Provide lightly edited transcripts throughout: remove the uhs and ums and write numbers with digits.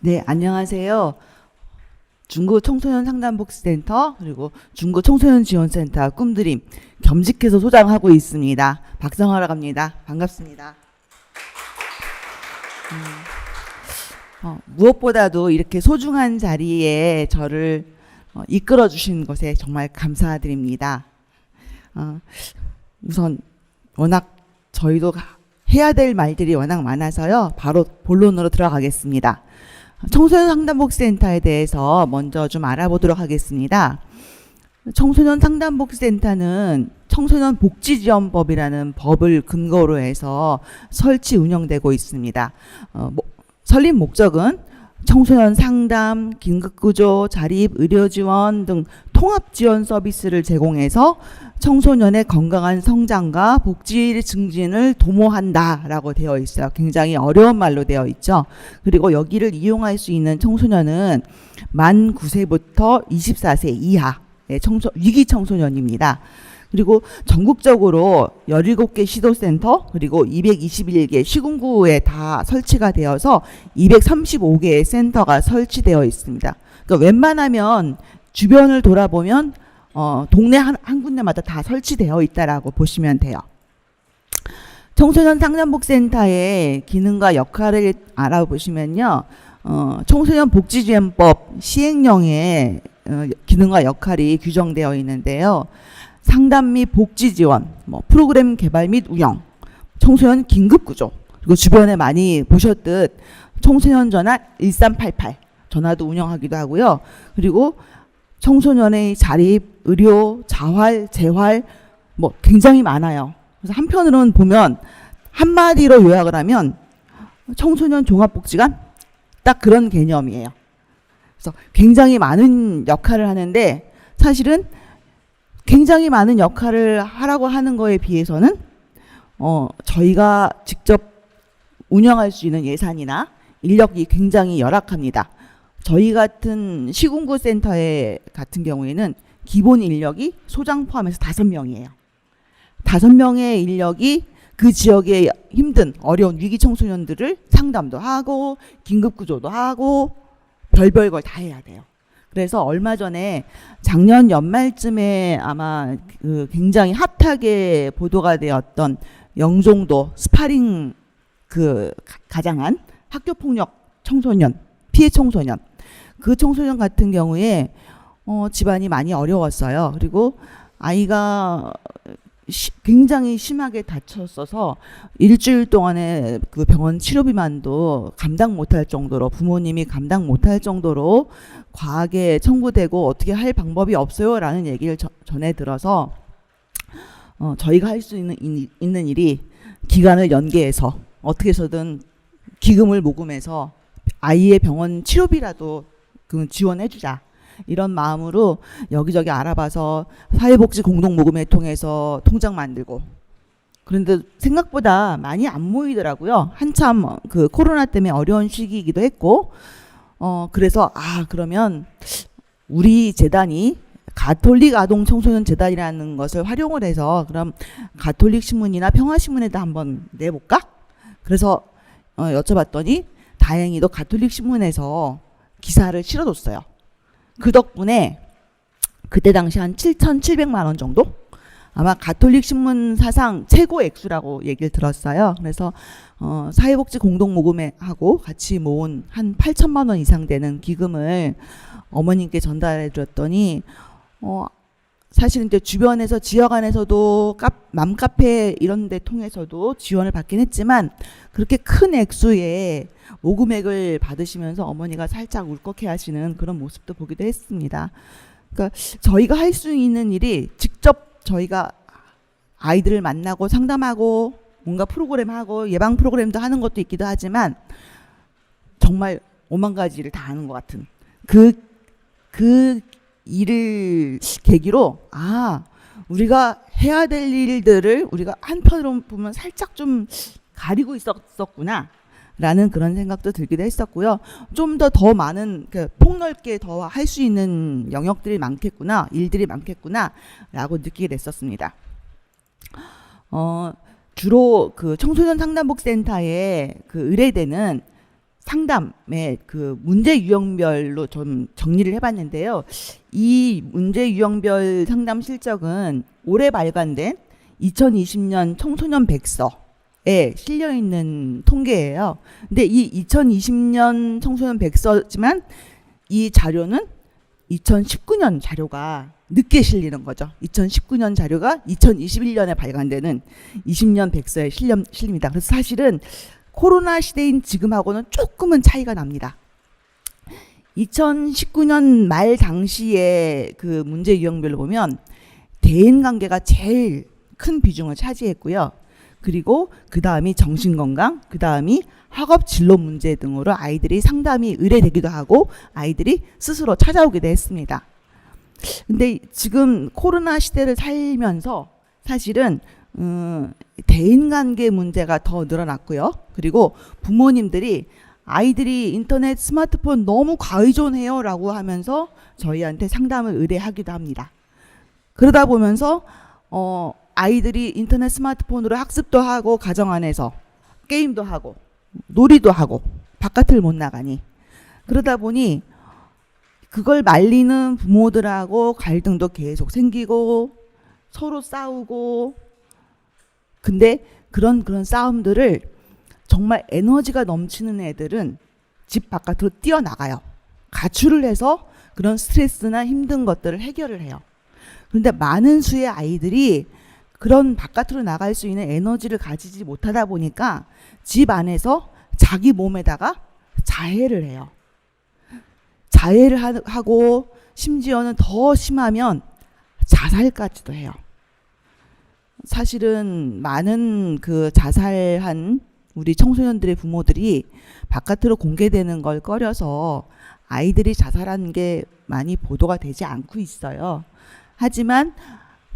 네, 안녕하세요. 중구 청소년 상담복지센터 그리고 중구 청소년 지원센터 꿈드림 겸직해서 소장하고 있습니다. 박성화라고 합니다. 반갑습니다. 무엇보다도 이렇게 소중한 자리에 저를 이끌어 주신 것에 정말 감사드립니다. 우선 워낙 저희도 해야 될 말들이 워낙 많아서요. 바로 본론으로 들어가겠습니다. 청소년 상담복지센터에 대해서 먼저 좀 알아보도록 하겠습니다. 청소년 상담복지센터는 청소년 복지지원법이라는 법을 근거로 해서 설치 운영되고 있습니다. 설립 목적은 청소년 상담, 긴급구조, 자립, 의료지원 등 통합지원 서비스를 제공해서 청소년의 건강한 성장과 복지 증진을 도모한다라고 되어 있어요. 굉장히 어려운 말로 되어 있죠. 그리고 여기를 이용할 수 있는 청소년은 만 9세부터 24세 이하 위기 청소년입니다. 그리고 전국적으로 17개 시도센터 그리고 221개 시군구에 다 설치가 되어서 235개의 센터가 설치되어 있습니다. 그러니까 웬만하면 주변을 돌아보면 동네 한 군데마다 다 설치되어 있다라고 보시면 돼요. 청소년 상담복지센터의 기능과 역할을 알아보시면요. 청소년 복지지원법 시행령에 기능과 역할이 규정되어 있는데요. 상담 및 복지 지원, 프로그램 개발 및 운영, 청소년 긴급구조, 그리고 주변에 많이 보셨듯 청소년 전화 1388 전화도 운영하기도 하고요. 그리고 청소년의 자립, 의료, 자활, 재활 굉장히 많아요. 그래서 한편으로는 보면 한마디로 요약을 하면 청소년 종합복지관 딱 그런 개념이에요. 그래서 굉장히 많은 역할을 하는데 사실은 굉장히 많은 역할을 하라고 하는 거에 비해서는 저희가 직접 운영할 수 있는 예산이나 인력이 굉장히 열악합니다. 저희 같은 시군구 센터에 같은 경우에는 기본 인력이 소장 포함해서 5명이에요. 5명의 인력이 그 지역의 힘든 어려운 위기 청소년들을 상담도 하고 긴급구조도 하고 별별 걸 다 해야 돼요. 그래서 얼마 전에 작년 연말쯤에 아마 굉장히 핫하게 보도가 되었던 영종도 스파링 가장한 학교폭력 청소년, 피해 청소년. 그 청소년 같은 경우에 집안이 많이 어려웠어요. 그리고 아이가 굉장히 심하게 다쳤어서 일주일 동안에 그 병원 치료비만도 감당 못할 정도로 부모님이 감당 못할 정도로 과하게 청구되고 어떻게 할 방법이 없어요 라는 얘기를 전해 들어서 저희가 할 수 있는 일이 기간을 연계해서 어떻게 해서든 기금을 모금해서 아이의 병원 치료비라도 지원해 주자. 이런 마음으로 여기저기 알아봐서 사회복지 공동모금회 통해서 통장 만들고 그런데 생각보다 많이 안 모이더라고요. 한참 그 코로나 때문에 어려운 시기이기도 했고 그래서 그러면 우리 재단이 가톨릭 아동 청소년 재단이라는 것을 활용을 해서 그럼 가톨릭 신문이나 평화신문에다 한번 내볼까? 그래서 여쭤봤더니 다행히도 가톨릭 신문에서 기사를 실어줬어요. 그 덕분에 그때 당시 한 7,700만 원 정도? 아마 가톨릭 신문 사상 최고 액수라고 얘기를 들었어요. 그래서 사회복지 공동모금회하고 같이 모은 한 8천만 원 이상 되는 기금을 어머님께 전달해 드렸더니 사실은 이제 주변에서 지역 안에서도 맘카페 이런 데 통해서도 지원을 받긴 했지만 그렇게 큰 액수의 모금액을 받으시면서 어머니가 살짝 울컥해 하시는 그런 모습도 보기도 했습니다. 그러니까 저희가 할 수 있는 일이 직접 저희가 아이들을 만나고 상담하고 뭔가 프로그램하고 예방 프로그램도 하는 것도 있기도 하지만 정말 오만 가지 일을 다 하는 것 같은 그 일을 계기로 우리가 해야 될 일들을 우리가 한편으로 보면 살짝 좀 가리고 있었구나 라는 그런 생각도 들기도 했었고요. 좀 더 많은 폭넓게 더 할 수 있는 영역들이 많겠구나, 일들이 많겠구나 라고 느끼게 됐었습니다. 주로 그 청소년 상담복지센터에 그 의뢰되는 상담의 그 문제 유형별로 좀 정리를 해봤는데요. 이 문제 유형별 상담 실적은 올해 발간된 2020년 청소년 백서에 실려 있는 통계예요. 근데 이 2020년 청소년 백서지만 이 자료는 2019년 자료가 늦게 실리는 거죠. 2019년 자료가 2021년에 발간되는 20년 백서에 실립니다. 그래서 사실은 코로나 시대인 지금하고는 조금은 차이가 납니다. 2019년 말 당시에 그 문제 유형별로 보면 대인 관계가 제일 큰 비중을 차지했고요. 그리고 그 다음이 정신건강, 그 다음이 학업 진로 문제 등으로 아이들이 상담이 의뢰되기도 하고 아이들이 스스로 찾아오기도 했습니다. 근데 지금 코로나 시대를 살면서 사실은 대인관계 문제가 더 늘어났고요. 그리고 부모님들이 아이들이 인터넷, 스마트폰 너무 과의존해요 라고 하면서 저희한테 상담을 의뢰하기도 합니다. 그러다 보면서 아이들이 인터넷, 스마트폰으로 학습도 하고 가정 안에서 게임도 하고 놀이도 하고 바깥을 못 나가니 그러다 보니 그걸 말리는 부모들하고 갈등도 계속 생기고 서로 싸우고 근데 그런 싸움들을 정말 에너지가 넘치는 애들은 집 바깥으로 뛰어나가요. 가출을 해서 그런 스트레스나 힘든 것들을 해결을 해요. 그런데 많은 수의 아이들이 그런 바깥으로 나갈 수 있는 에너지를 가지지 못하다 보니까 집 안에서 자기 몸에다가 자해를 해요. 자해를 하고 심지어는 더 심하면 자살까지도 해요. 사실은 많은 그 자살한 우리 청소년들의 부모들이 바깥으로 공개되는 걸 꺼려서 아이들이 자살한 게 많이 보도가 되지 않고 있어요. 하지만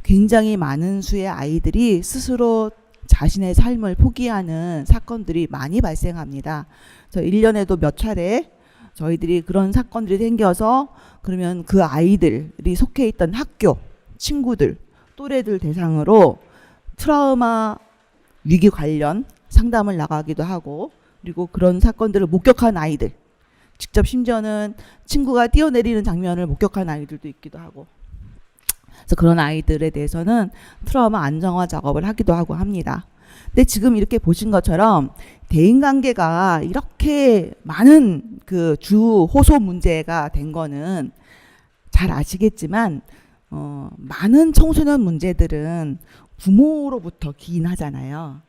굉장히 많은 수의 아이들이 스스로 자신의 삶을 포기하는 사건들이 많이 발생합니다. 저 1년에도 몇 차례 저희들이 그런 사건들이 생겨서 그러면 그 아이들이 속해 있던 학교, 친구들, 또래들 대상으로 트라우마 위기 관련 상담을 나가기도 하고 그리고 그런 사건들을 목격한 아이들, 직접 심지어는 친구가 뛰어내리는 장면을 목격한 아이들도 있기도 하고 그래서 그런 아이들에 대해서는 트라우마 안정화 작업을 하기도 하고 합니다. 근데 지금 이렇게 보신 것처럼 대인관계가 이렇게 많은 그 주 호소 문제가 된 거는 잘 아시겠지만 많은 청소년 문제들은 부모로부터 기인하잖아요.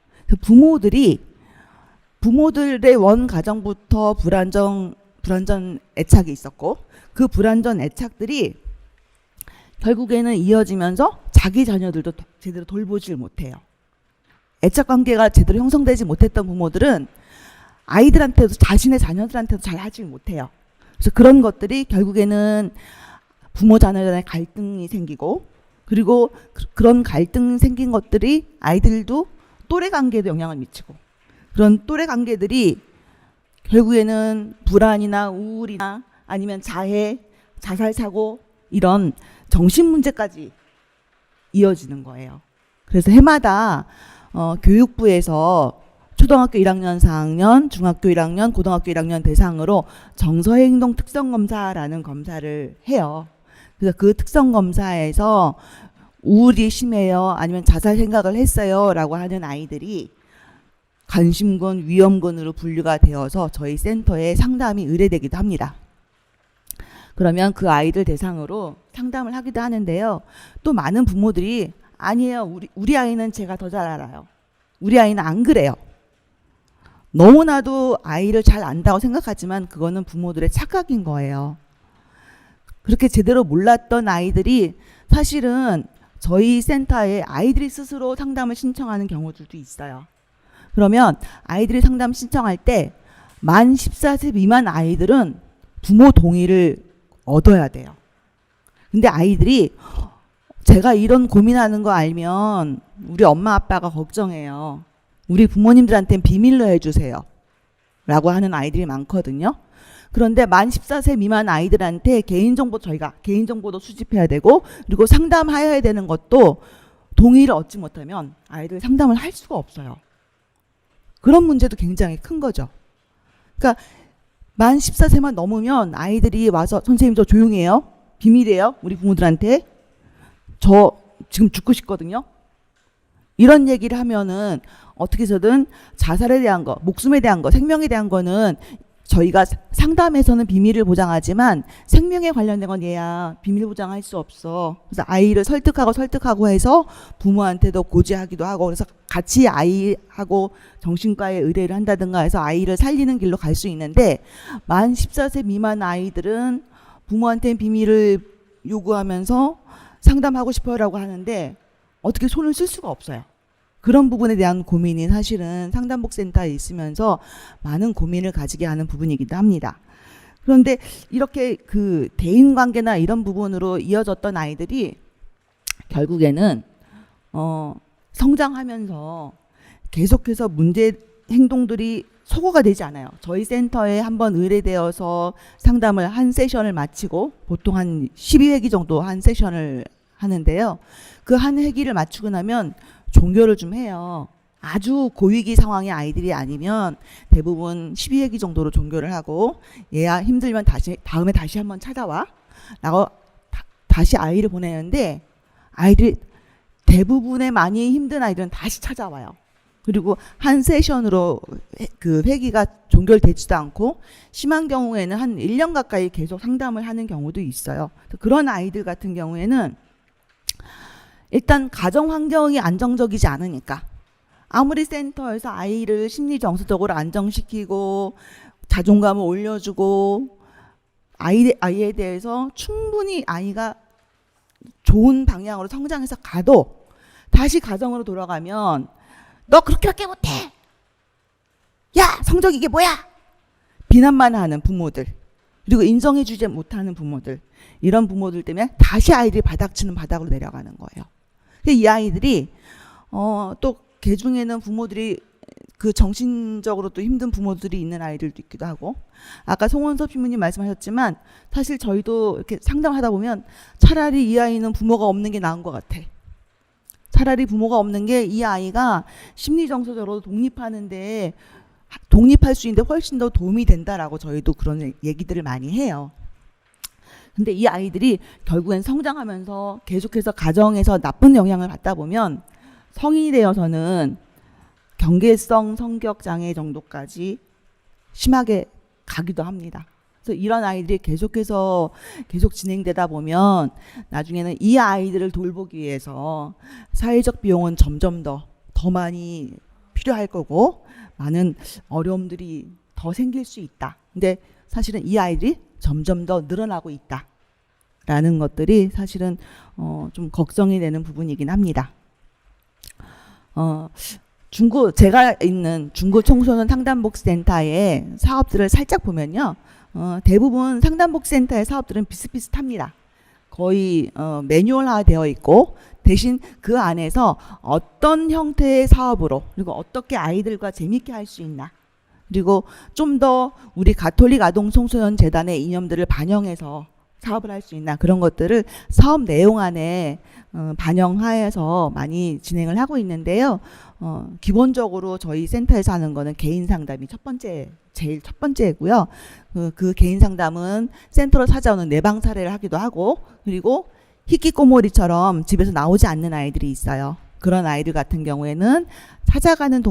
부모들의 원 가정부터 불안전 애착이 있었고 그 불안전 애착들이 결국에는 이어지면서 자기 자녀들도 제대로 돌보질 못해요. 애착 관계가 제대로 형성되지 못했던 부모들은 아이들한테도 자신의 자녀들한테도 잘 하지 못해요. 그래서 그런 것들이 결국에는 부모 자녀 간의 갈등이 생기고 그리고 그런 갈등 생긴 것들이 아이들도 또래 관계에도 영향을 미치고 그런 또래 관계들이 결국에는 불안이나 우울이나 아니면 자해, 자살 사고 이런 정신 문제까지 이어지는 거예요. 그래서 해마다 교육부에서 초등학교 1학년, 4학년, 중학교 1학년, 고등학교 1학년 대상으로 정서행동 특성검사라는 검사를 해요. 그래서 그 특성검사에서 우울이 심해요, 아니면 자살 생각을 했어요 라고 하는 아이들이 관심군, 위험군으로 분류가 되어서 저희 센터에 상담이 의뢰되기도 합니다. 그러면 그 아이들 대상으로 상담을 하기도 하는데요. 또 많은 부모들이 아니에요. 우리 아이는 제가 더 잘 알아요. 우리 아이는 안 그래요. 너무나도 아이를 잘 안다고 생각하지만 그거는 부모들의 착각인 거예요. 그렇게 제대로 몰랐던 아이들이 사실은 저희 센터에 아이들이 스스로 상담을 신청하는 경우들도 있어요. 그러면 아이들이 상담 신청할 때 만 14세 미만 아이들은 부모 동의를 얻어야 돼요. 근데 아이들이 제가 이런 고민하는 거 알면 우리 엄마 아빠가 걱정해요. 우리 부모님들한테는 비밀로 해주세요. 라고 하는 아이들이 많거든요. 그런데 만 14세 미만 아이들한테 저희가 개인정보도 수집해야 되고 그리고 상담해야 되는 것도 동의를 얻지 못하면 아이들 상담을 할 수가 없어요. 그런 문제도 굉장히 큰 거죠. 그러니까 만 14세만 넘으면 아이들이 와서 선생님 저 조용해요. 비밀이에요. 우리 부모들한테. 저 지금 죽고 싶거든요. 이런 얘기를 하면은 어떻게 해서든 자살에 대한 거, 목숨에 대한 거, 생명에 대한 거는 저희가 상담에서는 비밀을 보장하지만 생명에 관련된 건 얘야 비밀 보장할 수 없어. 그래서 아이를 설득하고 해서 부모한테도 고지하기도 하고 그래서 같이 아이하고 정신과에 의뢰를 한다든가 해서 아이를 살리는 길로 갈 수 있는데 만 14세 미만 아이들은 부모한테는 비밀을 요구하면서 상담하고 싶어요라고 하는데 어떻게 손을 쓸 수가 없어요. 그런 부분에 대한 고민이 사실은 상담복지센터에 있으면서 많은 고민을 가지게 하는 부분이기도 합니다. 그런데 이렇게 그 대인관계나 이런 부분으로 이어졌던 아이들이 결국에는 성장하면서 계속해서 문제 행동들이 소거가 되지 않아요. 저희 센터에 한번 의뢰되어서 상담을 한 세션을 마치고 보통 한 12회기 정도 한 세션을 하는데요. 그 한 회기를 마치고 나면 종교를 좀 해요. 아주 고위기 상황의 아이들이 아니면 대부분 12회기 정도로 종교를 하고 얘야 힘들면 다음에 다시 한번 찾아와 라고 다시 아이를 보내는데 아이들이 대부분의 많이 힘든 아이들은 다시 찾아와요. 그리고 한 세션으로 그 회기가 종결되지도 않고 심한 경우에는 한 1년 가까이 계속 상담을 하는 경우도 있어요. 그런 아이들 같은 경우에는 일단 가정 환경이 안정적이지 않으니까 아무리 센터에서 아이를 심리 정서적으로 안정시키고 자존감을 올려주고 아이에 대해서 충분히 아이가 좋은 방향으로 성장해서 가도 다시 가정으로 돌아가면 너 그렇게밖에 못해. 야 성적 이게 뭐야. 비난만 하는 부모들 그리고 인정해주지 못하는 부모들 이런 부모들 때문에 다시 아이들이 바닥치는 바닥으로 내려가는 거예요. 이 아이들이 또 개중에는 부모들이 그 정신적으로 또 힘든 부모들이 있는 아이들도 있기도 하고 아까 송원섭 신부님 말씀하셨지만 사실 저희도 이렇게 상담하다 보면 차라리 이 아이는 부모가 없는 게 나은 것 같아. 차라리 부모가 없는 게 이 아이가 심리정서적으로 독립할 수 있는데 훨씬 더 도움이 된다라고 저희도 그런 얘기들을 많이 해요. 근데 이 아이들이 결국엔 성장하면서 계속해서 가정에서 나쁜 영향을 받다 보면 성인이 되어서는 경계성 성격 장애 정도까지 심하게 가기도 합니다. 그래서 이런 아이들이 계속 진행되다 보면 나중에는 이 아이들을 돌보기 위해서 사회적 비용은 점점 더 많이 필요할 거고 많은 어려움들이 더 생길 수 있다. 근데 사실은 이 아이들이 점점 더 늘어나고 있다라는 것들이 사실은 좀 걱정이 되는 부분이긴 합니다. 제가 있는 중고 청소년 상담복지센터의 사업들을 살짝 보면요. 대부분 상담복지센터의 사업들은 비슷비슷합니다. 거의 매뉴얼화 되어 있고 대신 그 안에서 어떤 형태의 사업으로 그리고 어떻게 아이들과 재밌게 할 수 있나 그리고 좀 더 우리 가톨릭 아동 청소년 재단의 이념들을 반영해서 사업을 할 수 있나 그런 것들을 사업 내용 안에 반영하여서 많이 진행을 하고 있는데요. 기본적으로 저희 센터에서 하는 거는 개인 상담이 제일 첫 번째고요. 그 개인 상담은 센터로 찾아오는 내방 사례를 하기도 하고 그리고 히키코모리처럼 집에서 나오지 않는 아이들이 있어요. 그런 아이들 같은 경우에는 찾아가는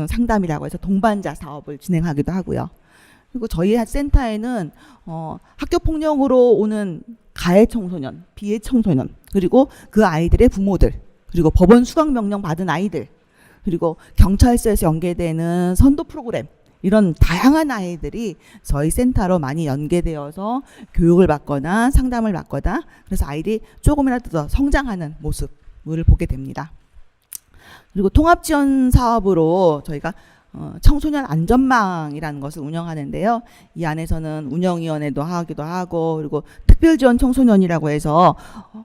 상담이라고 해서 동반자 사업을 진행하기도 하고요. 그리고 저희 센터에는 학교 폭력으로 오는 가해 청소년, 비해 청소년, 그리고 그 아이들의 부모들, 그리고 법원 수강 명령 받은 아이들, 그리고 경찰서에서 연계되는 선도 프로그램 이런 다양한 아이들이 저희 센터로 많이 연계되어서 교육을 받거나 상담을 받거나 그래서 아이들이 조금이라도 더 성장하는 모습을 보게 됩니다. 그리고 통합지원 사업으로 저희가 청소년 안전망이라는 것을 운영하는데요. 이 안에서는 운영위원회도 하기도 하고 그리고 특별지원 청소년이라고 해서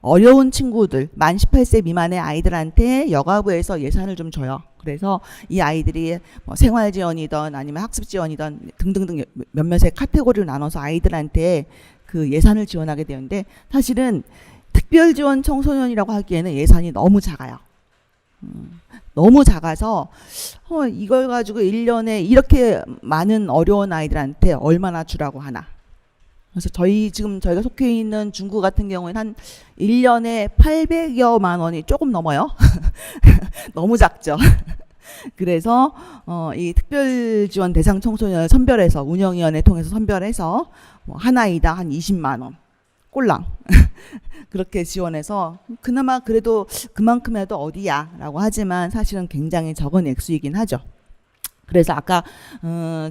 어려운 친구들 만 18세 미만의 아이들한테 여가부에서 예산을 좀 줘요. 그래서 이 아이들이 생활지원이든 아니면 학습지원이든 등등등 몇몇의 카테고리를 나눠서 아이들한테 그 예산을 지원하게 되는데 사실은 특별지원 청소년이라고 하기에는 예산이 너무 작아요. 너무 작아서 이걸 가지고 1년에 이렇게 많은 어려운 아이들한테 얼마나 주라고 하나. 그래서 저희가 속해 있는 중구 같은 경우에는 한 1년에 800여만 원이 조금 넘어요. 너무 작죠. 그래서 이 특별 지원 대상 청소년을 선별해서 운영위원회 통해서 선별해서 한 아이당 한 20만 원 꼴랑 그렇게 지원해서 그나마 그래도 그만큼이라도 어디야라고 하지만 사실은 굉장히 적은 액수이긴 하죠. 그래서 아까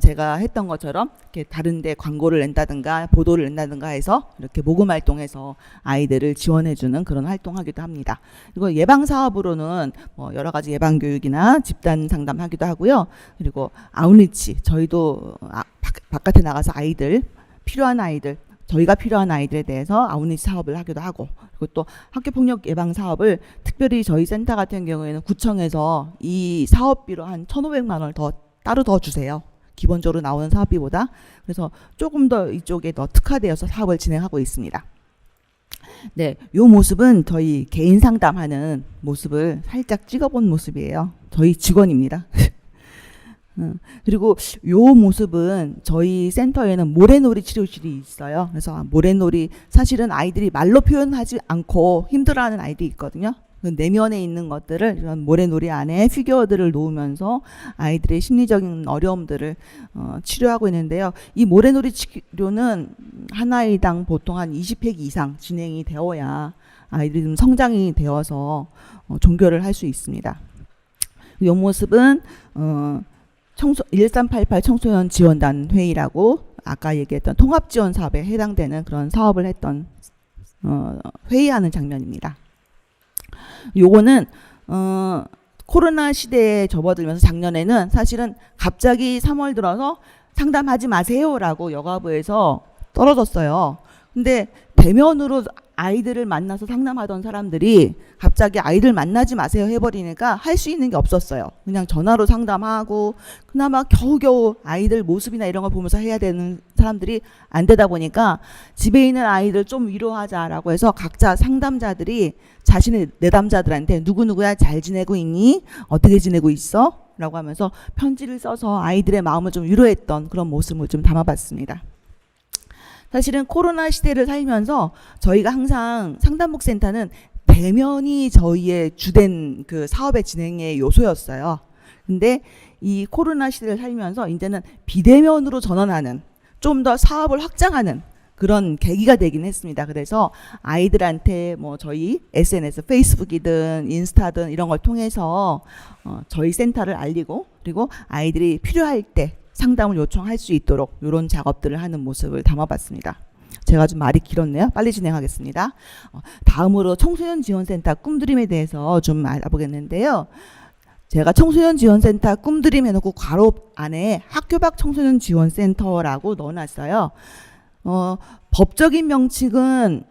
제가 했던 것처럼 이렇게 다른데 광고를 낸다든가 보도를 낸다든가 해서 이렇게 모금 활동해서 아이들을 지원해주는 그런 활동하기도 합니다. 그리고 예방 사업으로는 여러 가지 예방 교육이나 집단 상담하기도 하고요. 그리고 아웃리치 저희도 바깥에 나가서 필요한 아이들 저희가 필요한 아이들에 대해서 아웃리치 사업을 하기도 하고 그리고 또 학교폭력 예방 사업을 특별히 저희 센터 같은 경우에는 구청에서 이 사업비로 한 1,500만 원을 따로 더 주세요. 기본적으로 나오는 사업비보다. 그래서 조금 더 이쪽에 더 특화되어서 사업을 진행하고 있습니다. 네, 요 모습은 저희 개인 상담하는 모습을 살짝 찍어본 모습이에요. 저희 직원입니다. 그리고 요 모습은 저희 센터에는 모래놀이 치료실이 있어요. 그래서 모래놀이 사실은 아이들이 말로 표현하지 않고 힘들어하는 아이들이 있거든요. 그 내면에 있는 것들을 이런 모래놀이 안에 피규어들을 놓으면서 아이들의 심리적인 어려움들을 치료하고 있는데요. 이 모래놀이 치료는 한 아이당 보통 한 20회 이상 진행이 되어야 아이들이 좀 성장이 되어서 종교를 할 수 있습니다. 이 모습은 1388 청소년 지원단 회의라고 아까 얘기했던 통합지원 사업에 해당되는 그런 사업을 했던 회의하는 장면입니다. 요거는 코로나 시대에 접어들면서 작년에는 사실은 갑자기 3월 들어서 상담하지 마세요라고 여가부에서 떨어졌어요. 근데 대면으로 아이들을 만나서 상담하던 사람들이 갑자기 아이들 만나지 마세요 해버리니까 할 수 있는 게 없었어요. 그냥 전화로 상담하고 그나마 겨우겨우 아이들 모습이나 이런 걸 보면서 해야 되는 사람들이 안 되다 보니까 집에 있는 아이들 좀 위로하자라고 해서 각자 상담자들이 자신의 내담자들한테 누구누구야 잘 지내고 있니? 어떻게 지내고 있어? 라고 하면서 편지를 써서 아이들의 마음을 좀 위로했던 그런 모습을 좀 담아봤습니다. 사실은 코로나 시대를 살면서 저희가 항상 상담복센터는 대면이 저희의 주된 그 사업의 진행의 요소였어요. 근데 이 코로나 시대를 살면서 이제는 비대면으로 전환하는 좀 더 사업을 확장하는 그런 계기가 되긴 했습니다. 그래서 아이들한테 저희 SNS, 페이스북이든 인스타든 이런 걸 통해서 저희 센터를 알리고 그리고 아이들이 필요할 때 상담을 요청할 수 있도록 이런 작업들을 하는 모습을 담아봤습니다. 제가 좀 말이 길었네요. 빨리 진행하겠습니다. 다음으로 청소년 지원센터 꿈드림에 대해서 좀 알아보겠는데요. 제가 청소년 지원센터 꿈드림 해놓고 괄호 안에 학교 밖 청소년 지원센터라고 넣어놨어요. 법적인 명칭은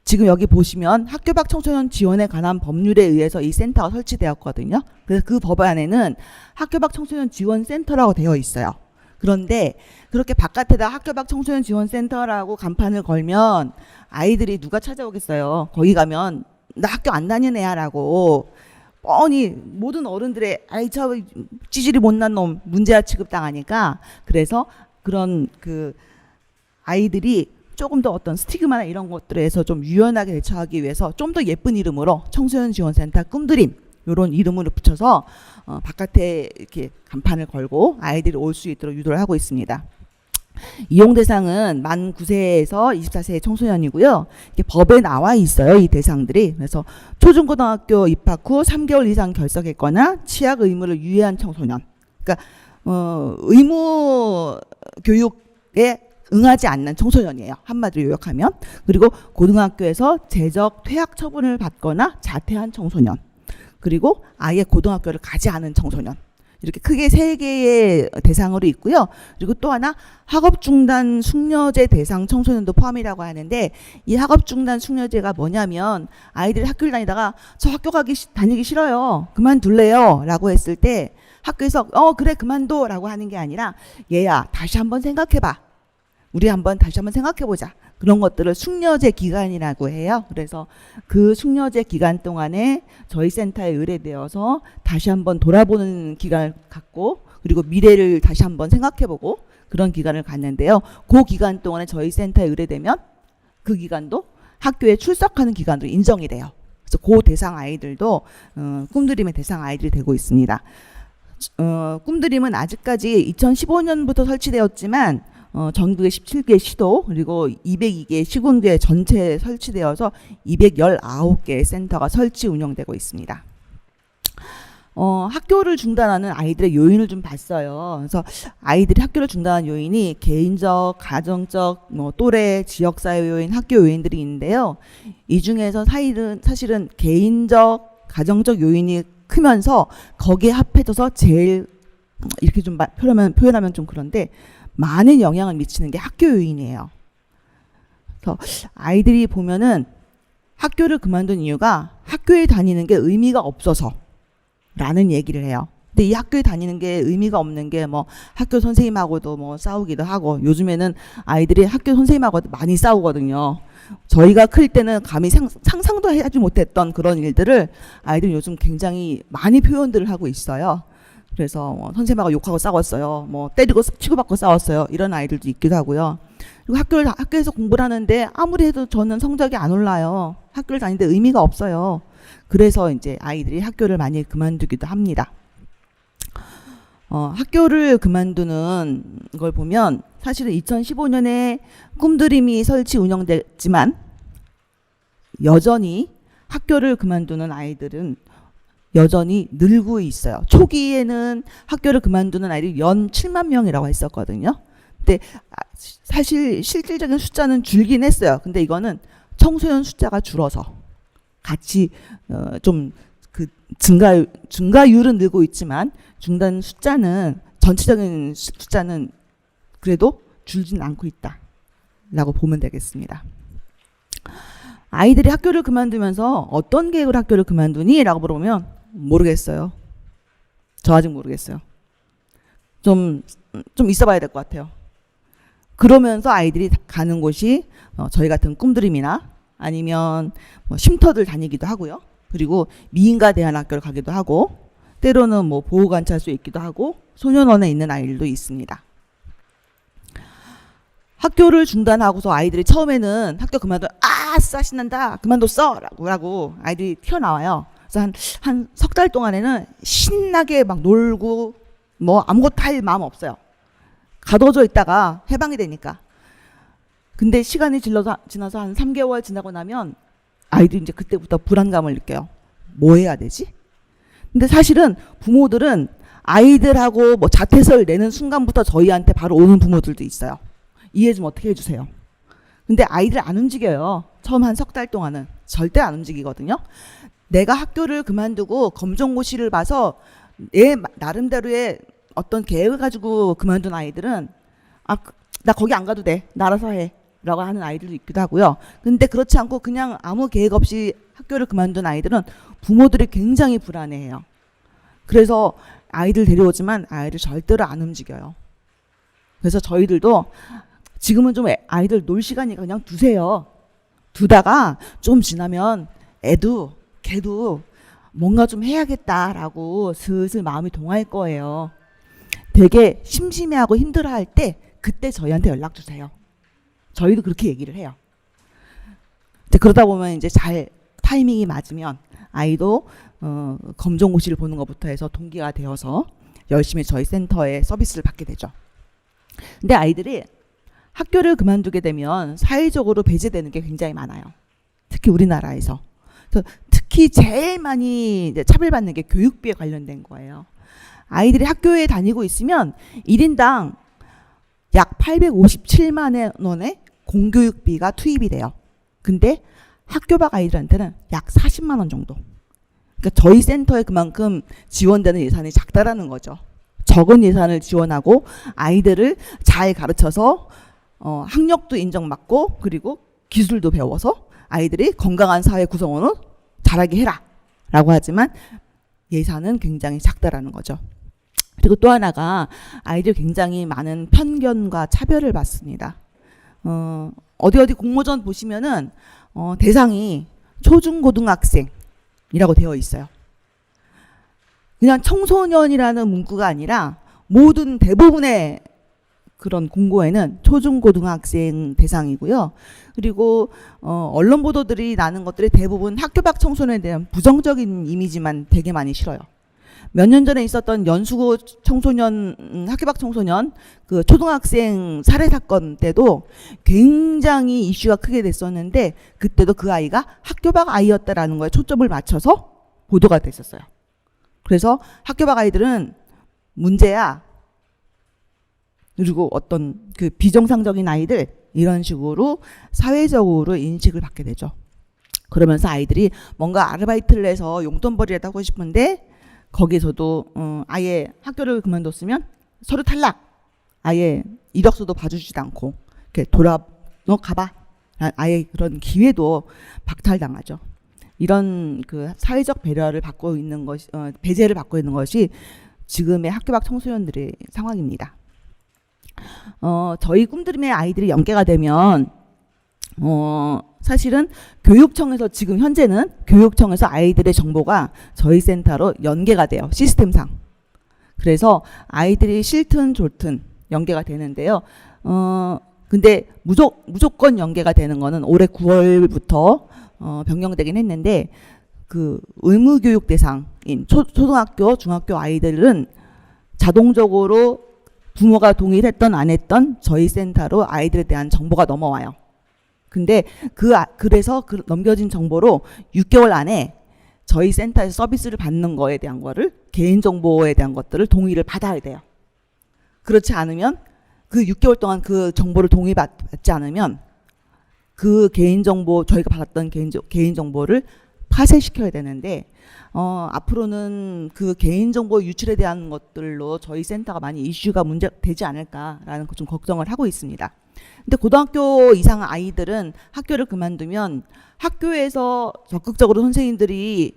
지금 여기 보시면 학교 밖 청소년 지원에 관한 법률에 의해서 이 센터가 설치되었거든요. 그래서 그 법안에는 학교 밖 청소년 지원센터라고 되어 있어요. 그런데 그렇게 바깥에다 학교 밖 청소년 지원센터라고 간판을 걸면 아이들이 누가 찾아오겠어요. 거기 가면 나 학교 안 다니는 애야라고 뻔히 모든 어른들의 아이 저 찌질이 못난 놈 문제아 취급당하니까 그래서 그런 그 아이들이 조금 더 어떤 스티그마나 이런 것들에서 좀 유연하게 대처하기 위해서 좀 더 예쁜 이름으로 청소년 지원센터 꿈드림 이런 이름으로 붙여서 바깥에 이렇게 간판을 걸고 아이들이 올 수 있도록 유도를 하고 있습니다. 이용 대상은 만 9세에서 24세 청소년이고요. 이게 법에 나와 있어요. 이 대상들이. 그래서 초중고등학교 입학 후 3개월 이상 결석했거나 치약 의무를 유예한 청소년. 그러니까 의무 교육에 응하지 않는 청소년이에요. 한마디로 요약하면. 그리고 고등학교에서 재적 퇴학 처분을 받거나 자퇴한 청소년. 그리고 아예 고등학교를 가지 않은 청소년. 이렇게 크게 3개의 대상으로 있고요. 그리고 또 하나 학업중단 숙려제 대상 청소년도 포함이라고 하는데 이 학업중단 숙려제가 뭐냐면 아이들이 학교를 다니다가 저 학교 다니기 싫어요. 그만둘래요. 라고 했을 때 학교에서 그래 그만둬 라고 하는 게 아니라 얘야 다시 한번 생각해봐. 우리 다시 한번 생각해보자. 그런 것들을 숙려제 기간이라고 해요. 그래서 그 숙려제 기간 동안에 저희 센터에 의뢰되어서 다시 한번 돌아보는 기간을 갖고, 그리고 미래를 다시 한번 생각해보고 그런 기간을 갖는데요. 그 기간 동안에 저희 센터에 의뢰되면 그 기간도 학교에 출석하는 기간으로 인정이 돼요. 그래서 그 대상 아이들도 꿈드림의 대상 아이들이 되고 있습니다. 꿈드림은 아직까지 2015년부터 설치되었지만 전국의 17개 시도 그리고 202개 시군구에 전체 설치되어서 219개의 센터가 설치 운영되고 있습니다. 학교를 중단하는 아이들의 요인을 좀 봤어요. 그래서 아이들이 학교를 중단한 요인이 개인적, 가정적, 또래, 지역사회 요인, 학교 요인들이 있는데요. 이 중에서 사실은 개인적, 가정적 요인이 크면서 거기에 합해져서 제일 이렇게 좀 표현하면 좀 그런데 많은 영향을 미치는 게 학교 요인이에요. 그래서 아이들이 보면은 학교를 그만둔 이유가 학교에 다니는 게 의미가 없어서 라는 얘기를 해요. 근데 이 학교에 다니는 게 의미가 없는 게 학교 선생님하고도 싸우기도 하고, 요즘에는 아이들이 학교 선생님하고도 많이 싸우거든요. 저희가 클 때는 감히 상상도 하지 못했던 그런 일들을 아이들이 요즘 굉장히 많이 표현들을 하고 있어요. 그래서 선생님하고 욕하고 싸웠어요. 때리고 치고받고 싸웠어요. 이런 아이들도 있기도 하고요. 그리고 학교에서 공부를 하는데 아무리 해도 저는 성적이 안 올라요. 학교를 다니는데 의미가 없어요. 그래서 이제 아이들이 학교를 많이 그만두기도 합니다. 학교를 그만두는 걸 보면 사실은 2015년에 꿈드림이 설치 운영됐지만 여전히 학교를 그만두는 아이들은 여전히 늘고 있어요. 초기에는 학교를 그만두는 아이들이 연 7만 명이라고 했었거든요. 근데 사실 실질적인 숫자는 줄긴 했어요. 근데 이거는 청소년 숫자가 줄어서 같이 좀 그 증가율은 늘고 있지만 중단 숫자는 전체적인 숫자는 그래도 줄진 않고 있다라고 보면 되겠습니다. 아이들이 학교를 그만두면서 어떤 계획으로 학교를 그만두니? 라고 물어보면 모르겠어요. 저 아직 모르겠어요. 좀 있어봐야 될 것 같아요. 그러면서 아이들이 가는 곳이 저희 같은 꿈드림이나 아니면 쉼터들 다니기도 하고요. 그리고 미인가 대안학교를 가기도 하고, 때로는 보호관찰소에 있기도 하고, 소년원에 있는 아이들도 있습니다. 학교를 중단하고서 아이들이 처음에는 학교 그만둬, 아싸 신난다, 그만뒀어 라고 아이들이 튀어나와요. 그래서 한 석 달 동안에는 신나게 막 놀고 아무것도 할 마음 없어요. 가둬져 있다가 해방이 되니까. 근데 시간이 지나서 한 3개월 지나고 나면 아이들이 이제 그때부터 불안감을 느껴요. 뭐 해야 되지? 근데 사실은 부모들은 아이들하고 자퇴서를 내는 순간부터 저희한테 바로 오는 부모들도 있어요. 이해 좀 어떻게 해주세요. 근데 아이들 안 움직여요. 처음 한 석 달 동안은 절대 안 움직이거든요. 내가 학교를 그만두고 검정고시를 봐서 내 나름대로의 어떤 계획을 가지고 그만둔 아이들은 나 거기 안 가도 돼, 나 알아서 해 라고 하는 아이들도 있기도 하고요. 근데 그렇지 않고 그냥 아무 계획 없이 학교를 그만둔 아이들은 부모들이 굉장히 불안해해요. 그래서 아이들 데려오지만 아이들 절대로 안 움직여요. 그래서 저희들도 지금은 좀 아이들 놀 시간이니까 그냥 두세요. 두다가 좀 지나면 걔도 뭔가 좀 해야겠다라고 슬슬 마음이 동할 거예요. 되게 심심해하고 힘들어할 때 그때 저희한테 연락 주세요. 저희도 그렇게 얘기를 해요. 그러다 보면 이제 잘 타이밍이 맞으면 아이도 검정고시를 보는 것부터 해서 동기가 되어서 열심히 저희 센터에 서비스를 받게 되죠. 근데 아이들이 학교를 그만두게 되면 사회적으로 배제되는 게 굉장히 많아요. 특히 우리나라에서. 그래서 특히 제일 많이 이제 차별받는 게 교육비에 관련된 거예요. 아이들이 학교에 다니고 있으면 1인당 약 857만 원의 공교육비가 투입이 돼요. 근데 학교 밖 아이들한테는 약 40만 원 정도. 그러니까 저희 센터에 그만큼 지원되는 예산이 작다라는 거죠. 적은 예산을 지원하고 아이들을 잘 가르쳐서 학력도 인정받고 그리고 기술도 배워서 아이들이 건강한 사회 구성원으로 자라게 해라 라고 하지만 예산은 굉장히 작다라는 거죠. 그리고 또 하나가 아이들 굉장히 많은 편견과 차별을 받습니다. 어디 공모전 보시면은 대상이 초중고등학생이라고 되어 있어요. 그냥 청소년이라는 문구가 아니라 모든 대부분의 그런 공고에는 초중고등학생 대상이고요. 그리고 언론 보도들이 나는 것들이 대부분 학교 밖 청소년에 대한 부정적인 이미지만 되게 많이 실어요. 몇 년 전에 있었던 연수구 청소년, 학교 밖 청소년 그 초등학생 살해 사건 때도 굉장히 이슈가 크게 됐었는데, 그때도 그 아이가 학교 밖 아이였다라는 거에 초점을 맞춰서 보도가 됐었어요. 그래서 학교 밖 아이들은 문제야, 그리고 어떤 그 비정상적인 아이들, 이런 식으로 사회적으로 인식을 받게 되죠. 그러면서 아이들이 뭔가 아르바이트를 해서 용돈벌이라도 하고 싶은데, 거기서도 아예 학교를 그만뒀으면 서류 탈락, 아예 이력서도 봐주지도 않고 이렇게 너 가봐, 아예 그런 기회도 박탈당하죠. 이런 그 사회적 배려를 받고 있는 것이, 배제를 받고 있는 것이 지금의 학교 밖 청소년들의 상황입니다. 저희 꿈드림의 아이들이 연계가 되면 사실은 교육청에서, 지금 현재는 교육청에서 아이들의 정보가 저희 센터로 연계가 돼요, 시스템상. 그래서 아이들이 싫든 좋든 연계가 되는데요. 근데 무조건 연계가 되는 거는 올해 9월부터 변경되긴 했는데, 그 의무교육 대상인 초등학교, 중학교 아이들은 자동적으로 부모가 동의를 했던 안 했던 저희 센터로 아이들에 대한 정보가 넘어와요. 근데 그래서 넘겨진 정보로 6개월 안에 저희 센터에서 서비스를 받는 거에 대한 거를, 개인정보에 대한 것들을 동의를 받아야 돼요. 그렇지 않으면, 그 6개월 동안 그 정보를 동의받지 않으면 그 개인정보, 저희가 받았던 개인정보를 파쇄시켜야 되는데, 앞으로는 그 개인정보 유출에 대한 것들로 저희 센터가 많이 이슈가 문제되지 않을까라는 좀 걱정을 하고 있습니다. 근데 고등학교 이상 아이들은 학교를 그만두면 학교에서 적극적으로 선생님들이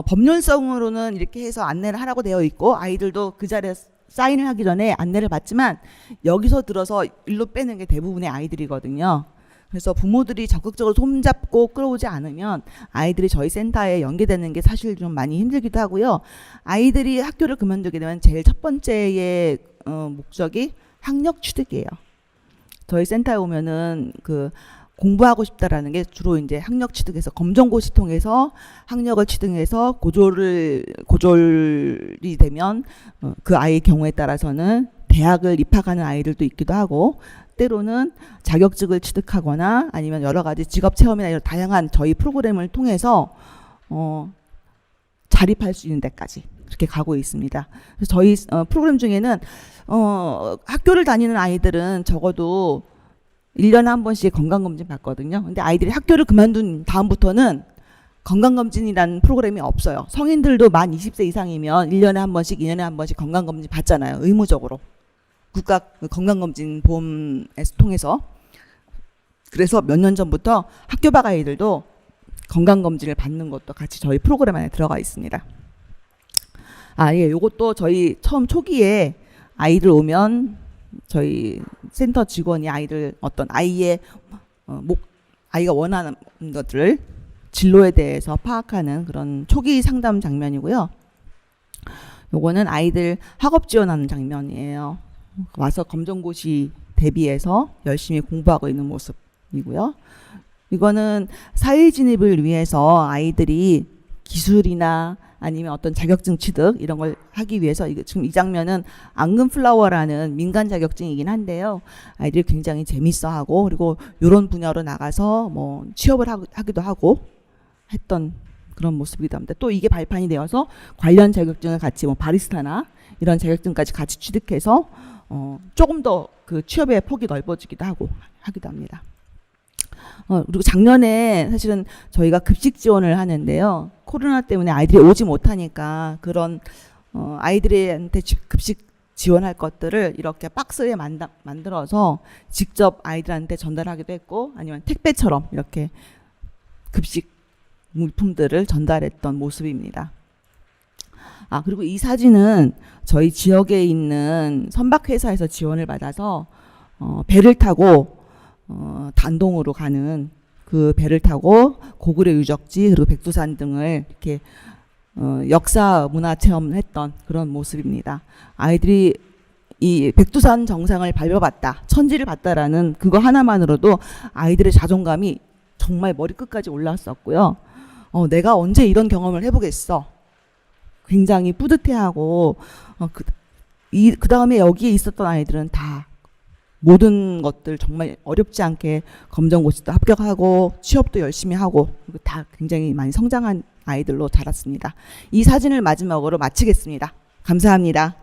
법률성으로는 이렇게 해서 안내를 하라고 되어 있고, 아이들도 그 자리에 사인을 하기 전에 안내를 받지만 여기서 들어서 일로 빼는 게 대부분의 아이들이거든요. 그래서 부모들이 적극적으로 손잡고 끌어오지 않으면 아이들이 저희 센터에 연계되는 게 사실 좀 많이 힘들기도 하고요. 아이들이 학교를 그만두게 되면 제일 첫 번째의 목적이 학력 취득이에요. 저희 센터에 오면은 그 공부하고 싶다라는 게 주로 이제 학력 취득해서 검정고시 통해서 학력을 취득해서 고졸이 되면 그 아이의 경우에 따라서는 대학을 입학하는 아이들도 있기도 하고, 때로는 자격증을 취득하거나 아니면 여러 가지 직업 체험이나 이런 다양한 저희 프로그램을 통해서 자립할 수 있는 데까지 그렇게 가고 있습니다. 그래서 저희 프로그램 중에는 학교를 다니는 아이들은 적어도 1년에 한 번씩 건강검진 받거든요. 근데 아이들이 학교를 그만둔 다음부터는 건강검진이라는 프로그램이 없어요. 성인들도 만 20세 이상이면 1년에 한 번씩, 2년에 한 번씩 건강검진 받잖아요, 의무적으로. 국가 건강검진 보험에서 통해서. 그래서 몇 년 전부터 학교 밖 아이들도 건강검진을 받는 것도 같이 저희 프로그램 안에 들어가 있습니다. 예, 요것도 저희 처음 초기에 아이들 오면 저희 센터 직원이 아이들 어떤 아이의 아이가 원하는 것들을, 진로에 대해서 파악하는 그런 초기 상담 장면이고요. 요거는 아이들 학업 지원하는 장면이에요. 와서 검정고시 대비해서 열심히 공부하고 있는 모습이고요. 이거는 사회 진입을 위해서 아이들이 기술이나 아니면 어떤 자격증 취득 이런 걸 하기 위해서, 지금 이 장면은 앙금플라워라는 민간 자격증이긴 한데요. 아이들이 굉장히 재밌어하고, 그리고 이런 분야로 나가서 뭐 취업을 하기도 하고 했던 그런 모습이기도 합니다. 또 이게 발판이 되어서 관련 자격증을 같이, 뭐 바리스타나 이런 자격증까지 같이 취득해서 조금 더 그 취업의 폭이 넓어지기도 하기도 합니다. 그리고 작년에 사실은 저희가 급식 지원을 하는데요. 코로나 때문에 아이들이 오지 못하니까 그런 아이들한테 급식 지원할 것들을 이렇게 박스에 만들어서 직접 아이들한테 전달하기도 했고, 아니면 택배처럼 이렇게 급식 물품들을 전달했던 모습입니다. 그리고 이 사진은 저희 지역에 있는 선박회사에서 지원을 받아서 배를 타고 단동으로 가는 그 배를 타고 고구려 유적지 그리고 백두산 등을 이렇게 역사 문화 체험을 했던 그런 모습입니다. 아이들이 이 백두산 정상을 밟아봤다, 천지를 봤다라는 그거 하나만으로도 아이들의 자존감이 정말 머리끝까지 올라왔었고요. 내가 언제 이런 경험을 해보겠어. 굉장히 뿌듯해하고 그 다음에 여기에 있었던 아이들은 다 모든 것들 정말 어렵지 않게 검정고시도 합격하고 취업도 열심히 하고 다 굉장히 많이 성장한 아이들로 자랐습니다. 이 사진을 마지막으로 마치겠습니다. 감사합니다.